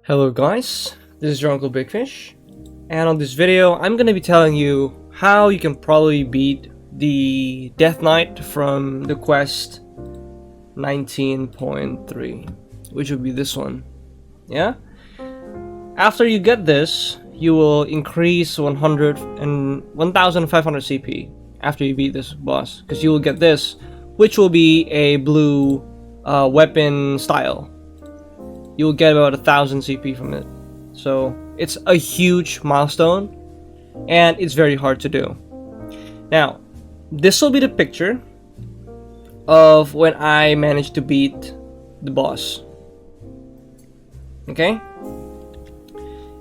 Hello guys, this is your Uncle Big Fish, and on this video I'm gonna be telling you how you can probably beat the Death Knight from the quest 19.3, which would be this one. Yeah? After you get this, you will increase 1500 CP after you beat this boss, because you will get this, which will be a blue weapon style. You will get about 1000 CP from it. So it's a huge milestone, and it's very hard to do. Now, this will be the picture of when I managed to beat the boss. Okay?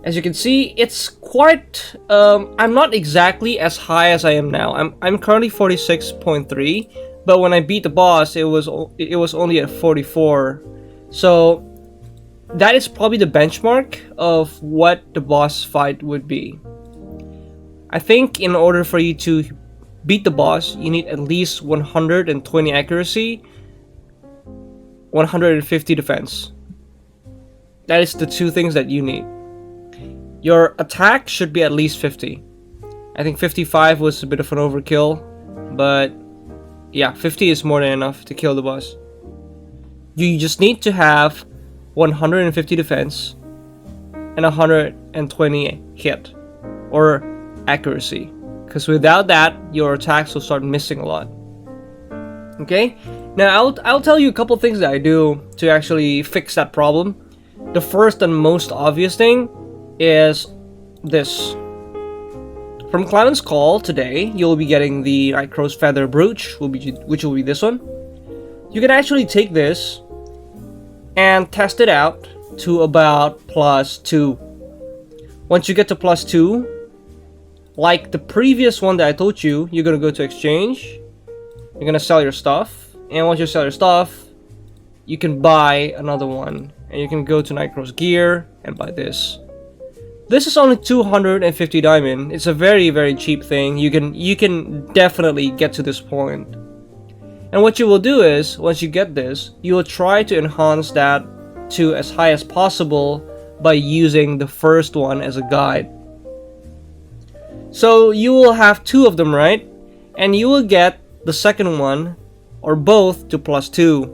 As you can see, it's quite I'm not exactly as high as I am now. I'm currently 46.3, but when I beat the boss, it was only at 44. So that is probably the benchmark of what the boss fight would be. I think in order for you to beat the boss, you need at least 120 accuracy, 150 defense. That is the two things that you need. Your attack should be at least 50. I think 55 was a bit of an overkill, but yeah, 50 is more than enough to kill the boss. You just need to have 150 defense and 120 hit or accuracy, because without that your attacks will start missing a lot. Okay, now I'll tell you a couple things that I do to actually fix that problem. The first and most obvious thing is this. From Clement's Call today, you'll be getting the Nightcrow's Feather Brooch, which will be this one. You can actually take this and test it out to about +2. Once you get to +2, like the previous one that I told you, you're gonna go to exchange, you're gonna sell your stuff, and once you sell your stuff, you can buy another one, and you can go to Nightcrow's gear and buy this. This is only 250 diamond. It's a very, very cheap thing. You can definitely get to this point. And what you will do is, once you get this, you will try to enhance that to as high as possible by using the first one as a guide. So you will have two of them, right? And you will get the second one, or both, to +2.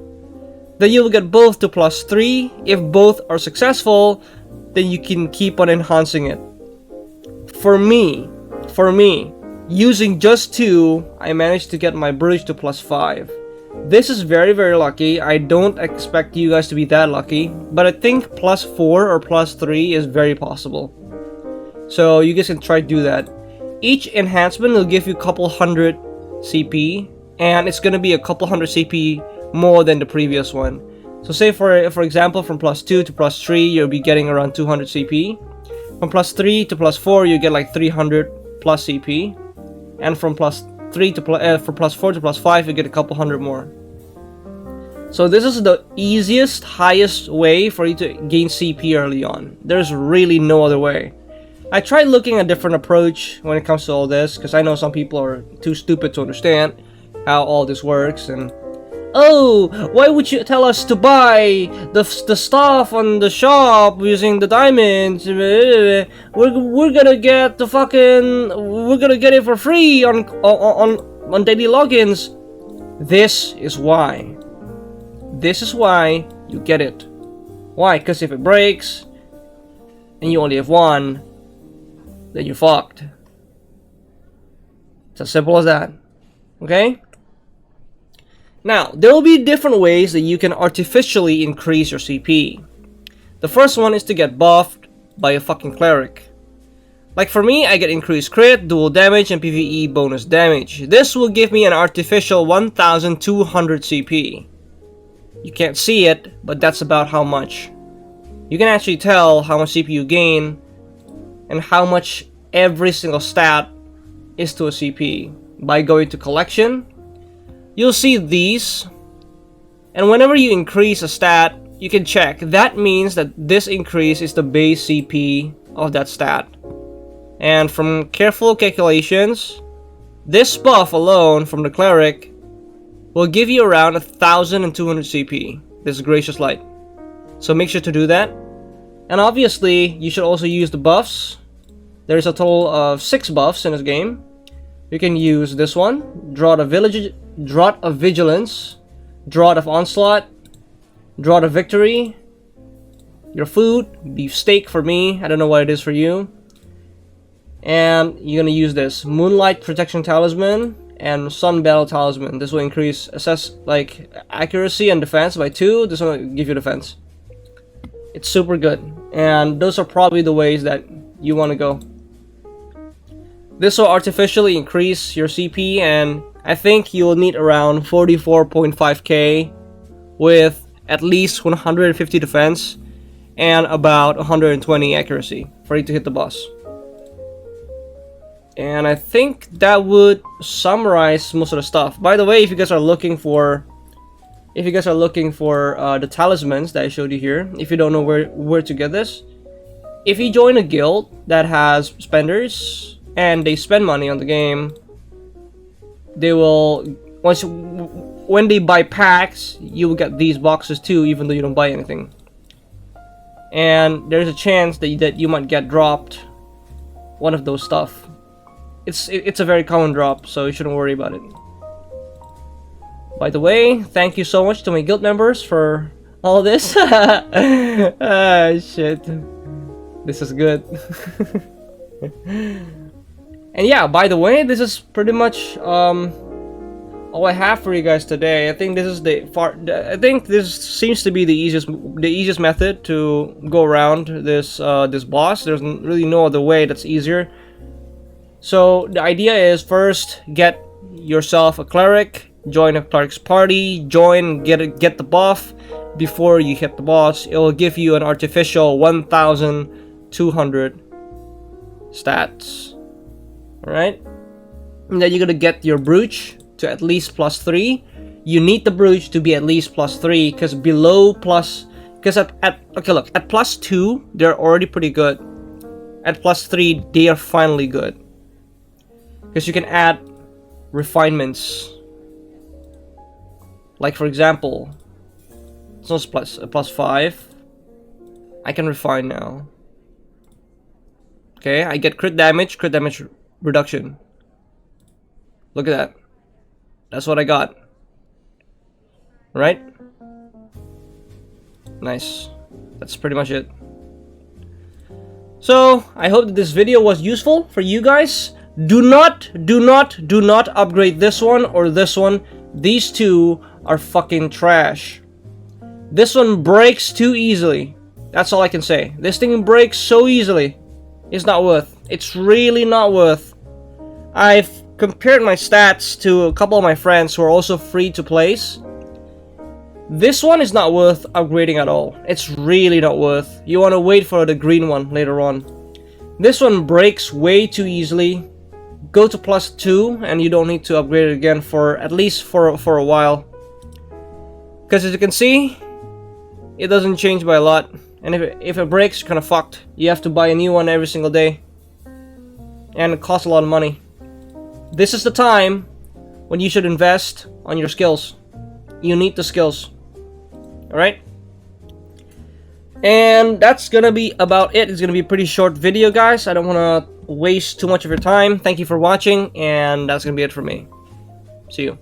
Then you will get both to +3. If both are successful, then you can keep on enhancing it. For me, using just two, I managed to get my bridge to +5. This is very, very lucky. I don't expect you guys to be that lucky, but I think +4 or +3 is very possible. So you guys can try to do that. Each enhancement will give you a couple hundred CP, and it's gonna be a couple hundred CP more than the previous one. So say for example, from +2 to +3, you'll be getting around 200 CP. From +3 to +4, you get like 300 plus CP. And from +4 to +5, you get a couple hundred more. So this is the easiest, highest way for you to gain CP early on. There's really no other way. I tried looking at a different approach when it comes to all this, because I know some people are too stupid to understand how all this works. And oh, why would you tell us to buy the stuff on the shop using the diamonds? We're gonna get the we're gonna get it for free on daily logins. This is why. This is why you get it. Why? Because if it breaks and you only have one, then you're fucked. It's as simple as that. Okay? Now, there will be different ways that you can artificially increase your CP. The first one is to get buffed by a fucking cleric. Like for me, I get increased crit, dual damage, and PvE bonus damage. This will give me an artificial 1200 CP. You can't see it, but that's about how much. You can actually tell how much CP you gain and how much every single stat is to a CP by going to collection. You'll see these, and whenever you increase a stat, you can check. That means that this increase is the base CP of that stat. And from careful calculations, this buff alone from the cleric will give you around 1200 CP. This gracious light. So make sure to do that. And obviously, you should also use the buffs. There's a total of 6 buffs in this game. You can use this one, Draught of Vigilance, Draught of Onslaught, Draught of Victory, your food, beef steak for me, I don't know what it is for you. And you're gonna use this, Moonlight Protection Talisman and Sun Battle Talisman. This will increase accuracy and defense by 2, this will give you defense. It's super good, and those are probably the ways that you want to go. This will artificially increase your CP, and I think you will need around 44.5k with at least 150 defense and about 120 accuracy for you to hit the boss. And I think that would summarize most of the stuff. By the way, if you guys are looking for the talismans that I showed you here, if you don't know where to get this, if you join a guild that has spenders and they spend money on the game, they will, when they buy packs, you will get these boxes too, even though you don't buy anything. And there's a chance that you might get dropped one of those stuff. It's a very common drop, so you shouldn't worry about it. By the way, thank you so much to my guild members for all this. Ah, shit. This is good. And yeah, by the way, this is pretty much all I have for you guys today. I think this seems to be the easiest method to go around this boss. There's really no other way that's easier. So the idea is, first get yourself a cleric, join a cleric's party, get the buff before you hit the boss. It will give you an artificial 1,200 stats. Alright? And then you're gonna get your brooch to at least +3. You need the brooch to be at least +3, because at +2 they're already pretty good. At +3 they are finally good, because you can add refinements. Like for example, it's not +5. I can refine now. Okay, I get crit damage reduction. Look at that. That's what I got. Right? Nice. That's pretty much it. So, I hope that this video was useful for you guys. Do not upgrade this one or this one. These two are fucking trash. This one breaks too easily. That's all I can say. This thing breaks so easily. It's not worth. It's really not worth. I've compared my stats to a couple of my friends who are also free to place. This one is not worth upgrading at all. It's really not worth. You want to wait for the green one later on. This one breaks way too easily. Go to +2 and you don't need to upgrade it again for at least for a while. Because as you can see, it doesn't change by a lot. And if it breaks, you're kind of fucked. You have to buy a new one every single day. And it costs a lot of money. This is the time when you should invest on your skills. You need the skills. Alright? And that's gonna be about it. It's gonna be a pretty short video, guys. I don't want to waste too much of your time. Thank you for watching, and that's gonna be it for me. See you.